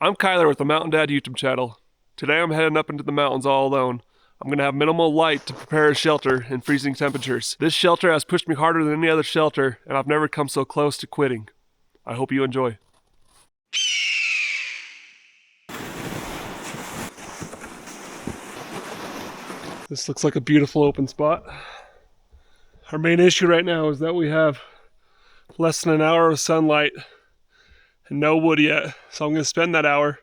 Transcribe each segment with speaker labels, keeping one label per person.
Speaker 1: I'm Kyler with the Mountain Dad YouTube channel. Today I'm heading up into the mountains all alone. I'm going to have minimal light to prepare a shelter in freezing temperatures. This shelter has pushed me harder than any other shelter, and I've never come so close to quitting. I hope you enjoy. This looks like a beautiful open spot. Our main issue right now is that we have less than an hour of sunlight and no wood yet. So I'm going to spend that hour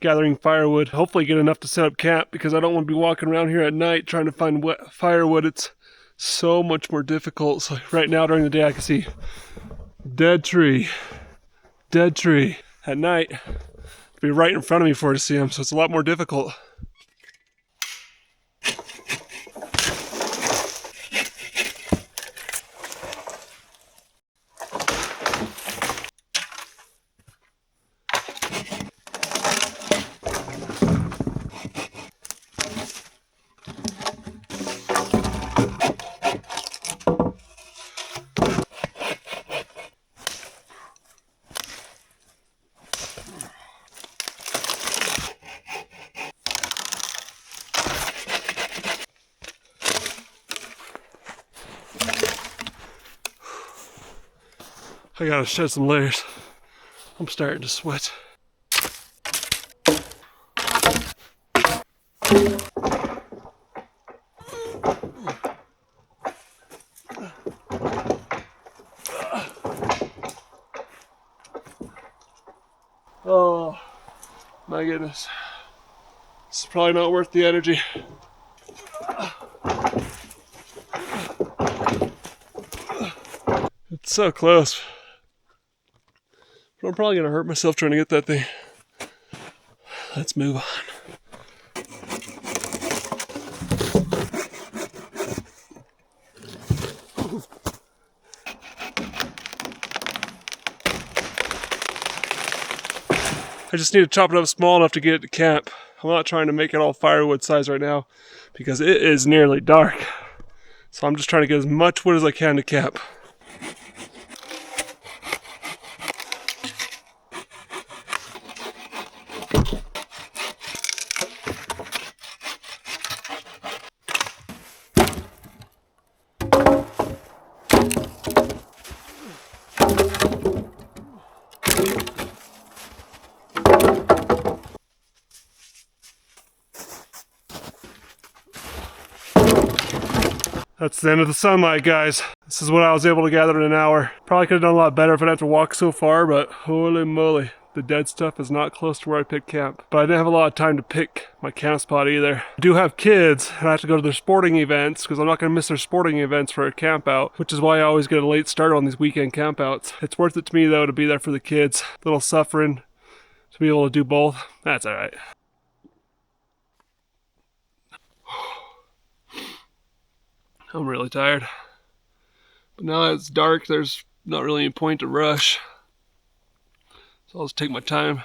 Speaker 1: gathering firewood. Hopefully get enough to set up camp, because I don't want to be walking around here at night trying to find firewood. It's so much more difficult. So right now during the day I can see dead tree. At night, it'll be right in front of me for to see them, so it's a lot more difficult. I gotta shed some layers. I'm starting to sweat. Oh my goodness. This is probably not worth the energy. It's so close. But I'm probably gonna hurt myself trying to get that thing. Let's move on. I just need to chop it up small enough to get it to camp. I'm not trying to make it all firewood size right now because it is nearly dark. So I'm just trying to get as much wood as I can to camp. That's the end of the sunlight, guys. This is what I was able to gather in an hour. Probably could have done a lot better if I didn't have to walk so far, but holy moly. The dead stuff is not close to where I picked camp. But I didn't have a lot of time to pick my camp spot either. I do have kids, and I have to go to their sporting events, because I'm not going to miss their sporting events for a camp out, which is why I always get a late start on these weekend camp outs. It's worth it to me, though, to be there for the kids. A little suffering to be able to do both. That's alright. I'm really tired. But now that it's dark, there's not really any point to rush. So I'll just take my time.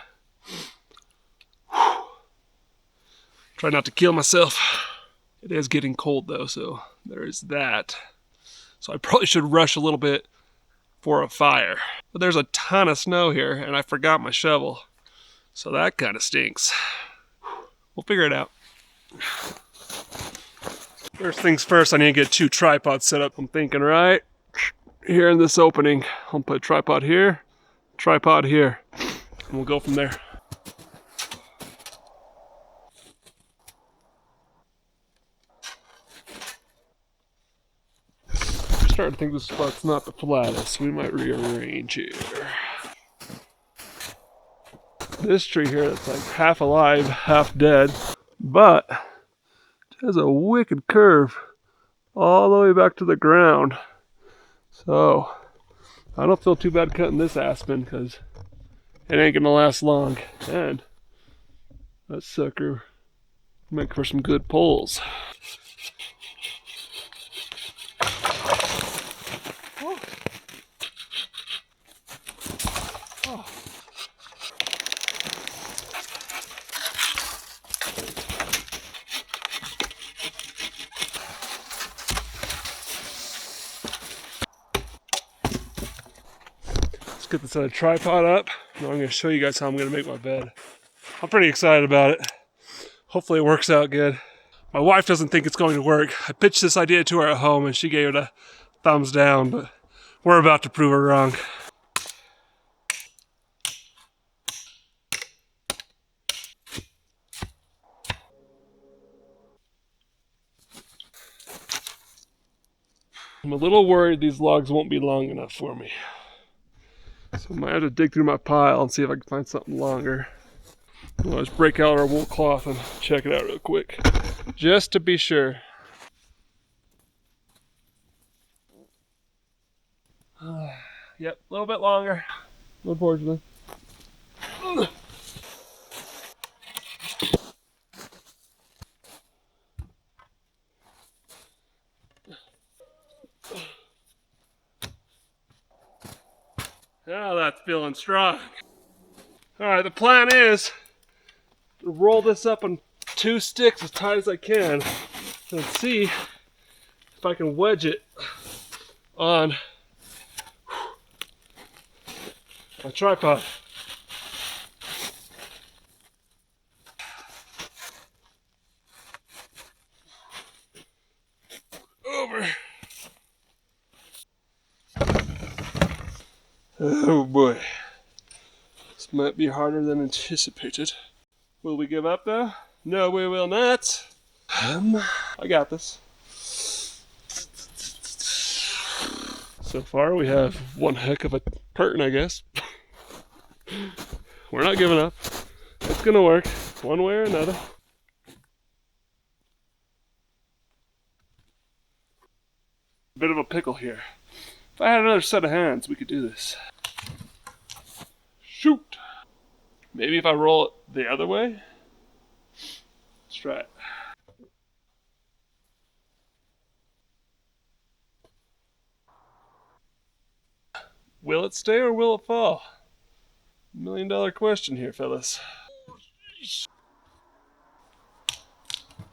Speaker 1: Try not to kill myself. It is getting cold though, so there is that. So I probably should rush a little bit for a fire. But there's a ton of snow here, and I forgot my shovel. So that kind of stinks. We'll figure it out. First things first, I need to get 2 tripods set up. I'm thinking right here in this opening. I'll put a tripod here, and we'll go from there. I'm starting to think this spot's not the flattest. We might rearrange here. This tree here that's like half alive, half dead, but it has a wicked curve all the way back to the ground. So I don't feel too bad cutting this aspen because it ain't gonna last long. And that sucker make for some good pulls. Oh. Oh. Let's get this other tripod up. Now I'm going to show you guys how I'm going to make my bed. I'm pretty excited about it. Hopefully it works out good. My wife doesn't think it's going to work. I pitched this idea to her at home and she gave it a thumbs down, but we're about to prove her wrong. I'm a little worried these logs won't be long enough for me. So I might have to dig through my pile and see if I can find something longer. I'll just break out our wool cloth and check it out real quick, just to be sure. Yep, a little bit longer, unfortunately. Now that's feeling strong. Alright, the plan is to roll this up on 2 sticks as tight as I can and see if I can wedge it on my tripod. Over. Oh boy. This might be harder than anticipated. Will we give up though? No, we will not. I got this. So far we have one heck of a curtain, I guess. We're not giving up. It's gonna work, one way or another. Bit of a pickle here. If I had another set of hands, we could do this. Shoot! Maybe if I roll it the other way? Let's try it. Will it stay or will it fall? $1 million question here, fellas.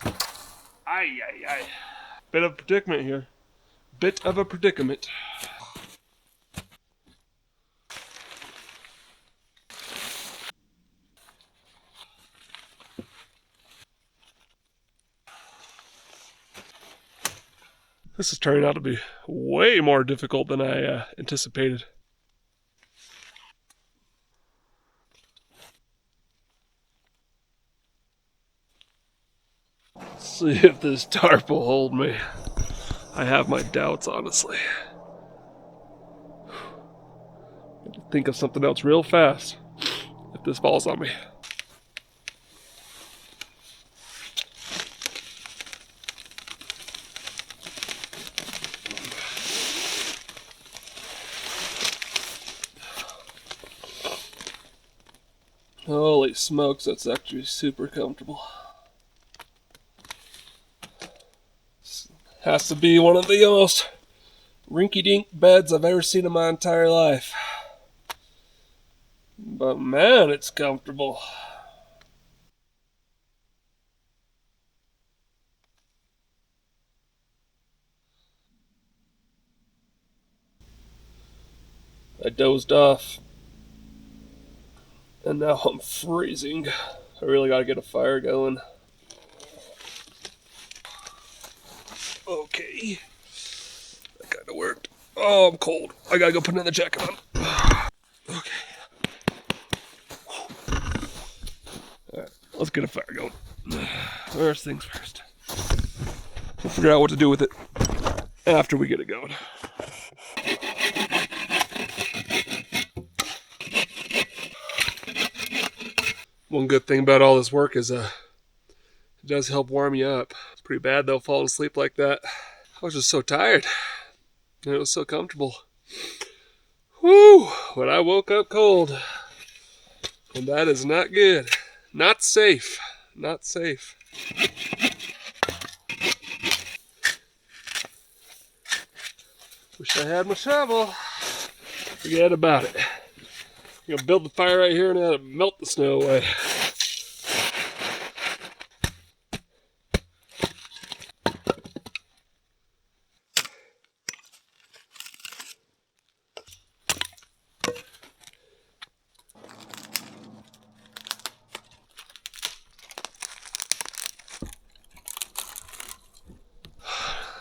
Speaker 1: Aye, aye, aye. Bit of a predicament here. Bit of a predicament. This is turning out to be way more difficult than I anticipated. Let's see if this tarp will hold me. I have my doubts, honestly. I have to think of something else real fast if this falls on me. Holy smokes, that's actually super comfortable. This has to be one of the most rinky-dink beds I've ever seen in my entire life. But man, it's comfortable. I dozed off. And now I'm freezing. I really gotta get a fire going. Okay. That kinda worked. Oh, I'm cold. I gotta go put another jacket on. Okay. Alright, let's get a fire going. First things first. We'll figure out what to do with it after we get it going. One good thing about all this work is it does help warm you up. It's pretty bad though, falling asleep like that. I was just so tired. And it was so comfortable. Whew! But I woke up cold. And that is not good. Not safe. Not safe. Wish I had my shovel. Forget about it. I'm gonna build the fire right here and have it melt the snow away.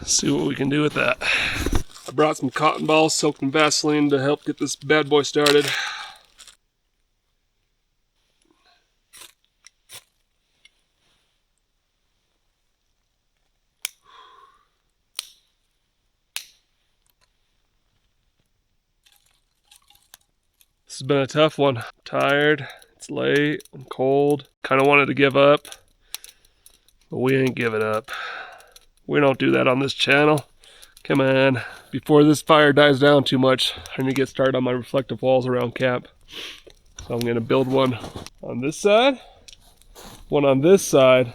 Speaker 1: See what we can do with that. I brought some cotton balls soaked in Vaseline to help get this bad boy started. This has been a tough one. I'm tired, it's late, I'm cold. Kind of wanted to give up, but we ain't giving up. We don't do that on this channel. Come on. Before this fire dies down too much, I'm gonna get started on my reflective walls around camp. So I'm gonna build one on this side, one on this side,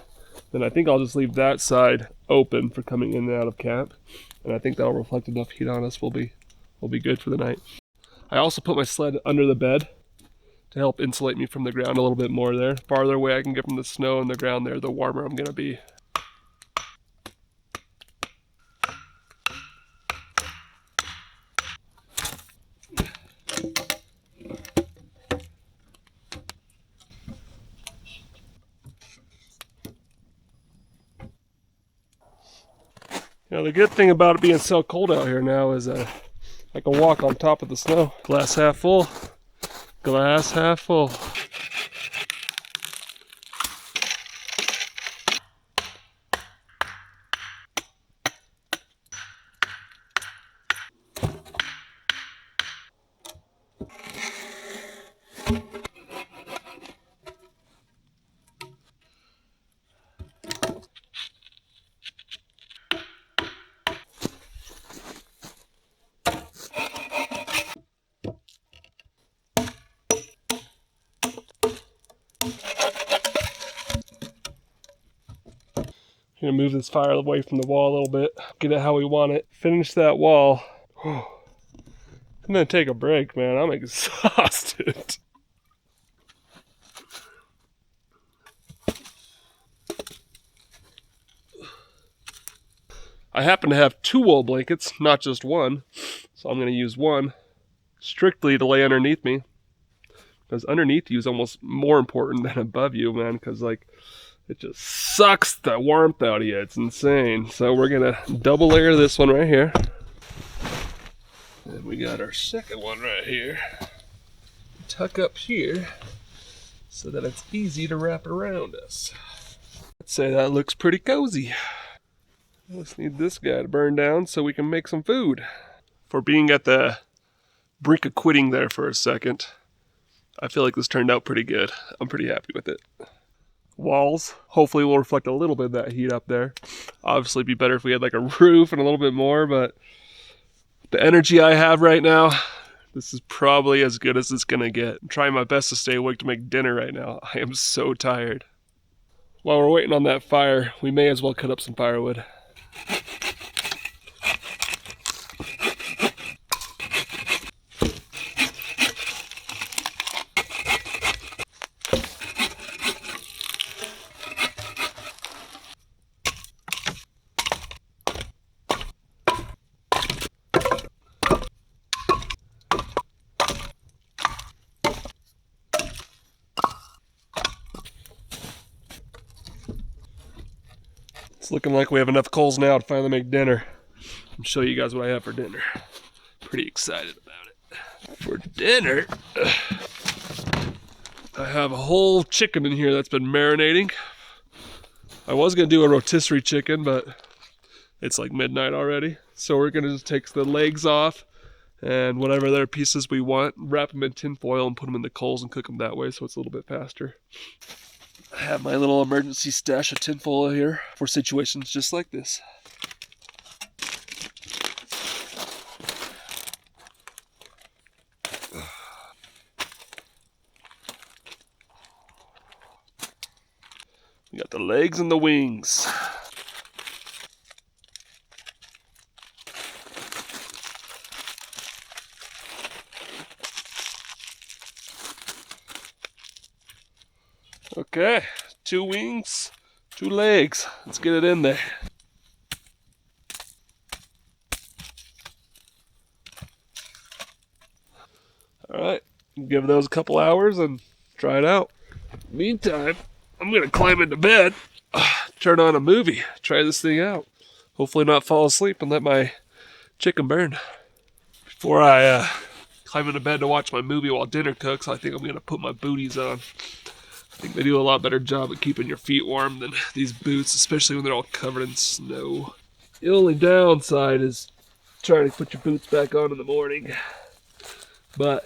Speaker 1: then I think I'll just leave that side open for coming in and out of camp. And I think that'll reflect enough heat on us, we'll be good for the night. I also put my sled under the bed to help insulate me from the ground a little bit more there. Farther away I can get from the snow and the ground there, the warmer I'm gonna be. You know, the good thing about it being so cold out here now is I can walk on top of the snow. Glass half full. Glass half full. I'm gonna move this fire away from the wall a little bit, get it how we want it, finish that wall. I'm gonna take a break, man. I'm exhausted. I happen to have 2 wool blankets, not just one, so I'm gonna use one strictly to lay underneath me, because underneath you is almost more important than above you, man, because like it just sucks the warmth out of you. It's insane. So we're gonna double layer this one right here. And we got our second one right here. Tuck up here so that it's easy to wrap around us. I'd say that looks pretty cozy. We just need this guy to burn down so we can make some food. For being at the brink of quitting there for a second, I feel like this turned out pretty good. I'm pretty happy with it. Walls hopefully will reflect a little bit of that heat up there. Obviously it'd be better if we had like a roof and a little bit more, but the energy I have right now, this is probably as good as it's gonna get. I'm trying my best to stay awake to make dinner right now. I am so tired. While we're waiting on that fire, we may as well cut up some firewood. It's looking like we have enough coals now to finally make dinner. I'll show you guys what I have for dinner. Pretty excited about it. For dinner, I have a whole chicken in here that's been marinating. I was gonna do a rotisserie chicken, but it's like midnight already. So we're gonna just take the legs off and whatever other pieces we want, wrap them in tin foil and put them in the coals and cook them that way so it's a little bit faster. I have my little emergency stash of tinfoil here for situations just like this. We got the legs and the wings. Okay, 2 wings, 2 legs. Let's get it in there. All right, give those a couple hours and try it out. Meantime, I'm gonna climb into bed, turn on a movie, try this thing out. Hopefully not fall asleep and let my chicken burn. Before I climb into bed to watch my movie while dinner cooks, I think I'm going to put my booties on. I think they do a lot better job at keeping your feet warm than these boots, especially when they're all covered in snow. The only downside is trying to put your boots back on in the morning. But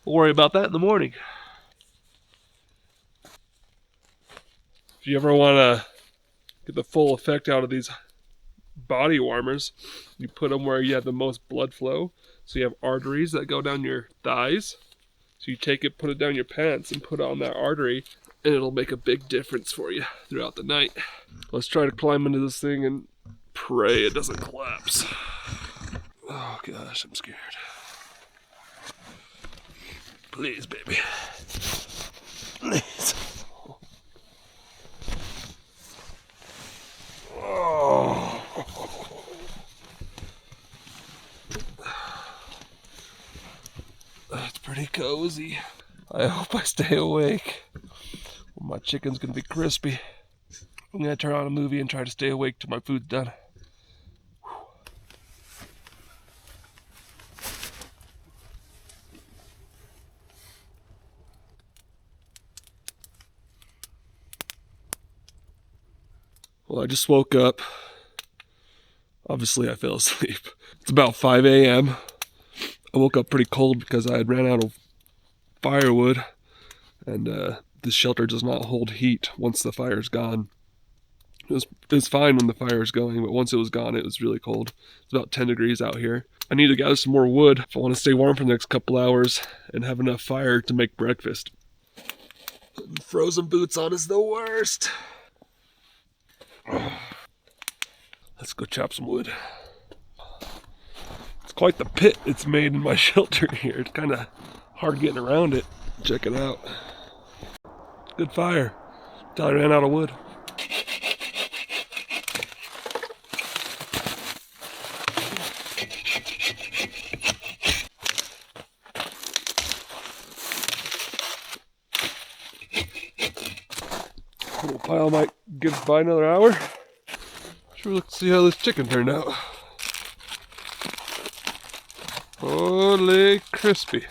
Speaker 1: we'll worry about that in the morning. If you ever want to get the full effect out of these body warmers, you put them where you have the most blood flow. So you have arteries that go down your thighs. So you take it, put it down your pants, and put it on that artery, and it'll make a big difference for you throughout the night. Let's try to climb into this thing and pray it doesn't collapse. Oh gosh, I'm scared. Please, baby. Please. Oh. That's pretty cozy. I hope I stay awake. My chicken's gonna be crispy. I'm gonna turn on a movie and try to stay awake till my food's done. Well, I just woke up. Obviously, I fell asleep. It's about 5 a.m. I woke up pretty cold because I had ran out of firewood, and this shelter does not hold heat once the fire's gone. It was fine when the fire was going, but once it was gone, it was really cold. It's about 10 degrees out here. I need to gather some more wood if I want to stay warm for the next couple hours and have enough fire to make breakfast. Putting frozen boots on is the worst. Let's go chop some wood. It's quite the pit it's made in my shelter here. It's kind of hard getting around it. Check it out. Good fire. Until I ran out of wood. Little pile might get us by another hour. Sure, let's see how this chicken turned out. Holy crispy.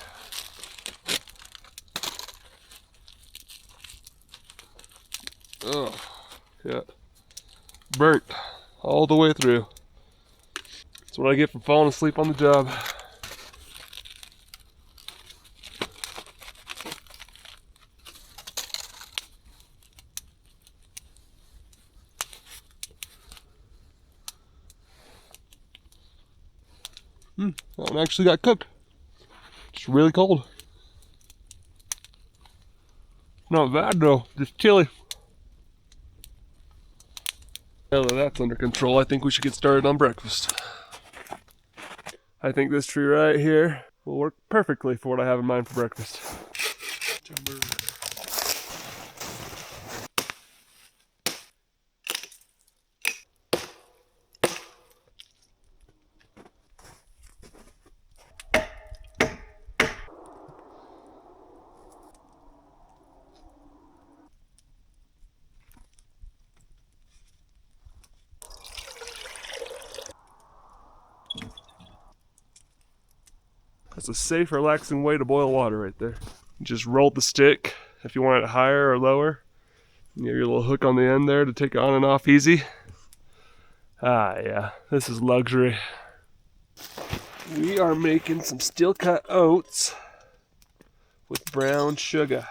Speaker 1: Oh, yeah. Burnt all the way through. That's what I get for falling asleep on the job. That one actually got cooked. It's really cold. Not bad though, just chilly. Now that that's under control, I think we should get started on breakfast. I think this tree right here will work perfectly for what I have in mind for breakfast. That's a safe, relaxing way to boil water right there. Just roll the stick if you want it higher or lower. You have your little hook on the end there to take it on and off easy. Ah, yeah, this is luxury. We are making some steel cut oats with brown sugar.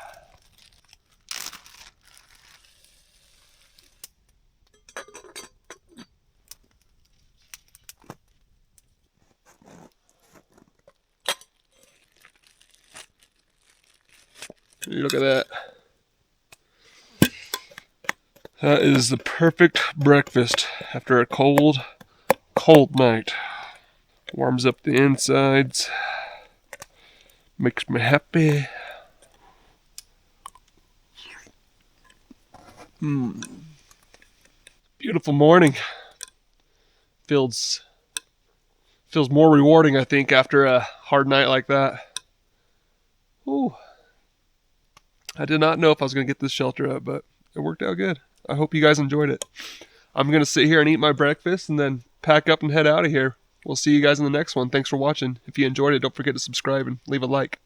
Speaker 1: Look at that. That is the perfect breakfast after a cold, cold night. Warms up the insides. Makes me happy. Beautiful morning. Feels more rewarding, I think, after a hard night like that. Ooh. I did not know if I was going to get this shelter up, but it worked out good. I hope you guys enjoyed it. I'm going to sit here and eat my breakfast and then pack up and head out of here. We'll see you guys in the next one. Thanks for watching. If you enjoyed it, don't forget to subscribe and leave a like.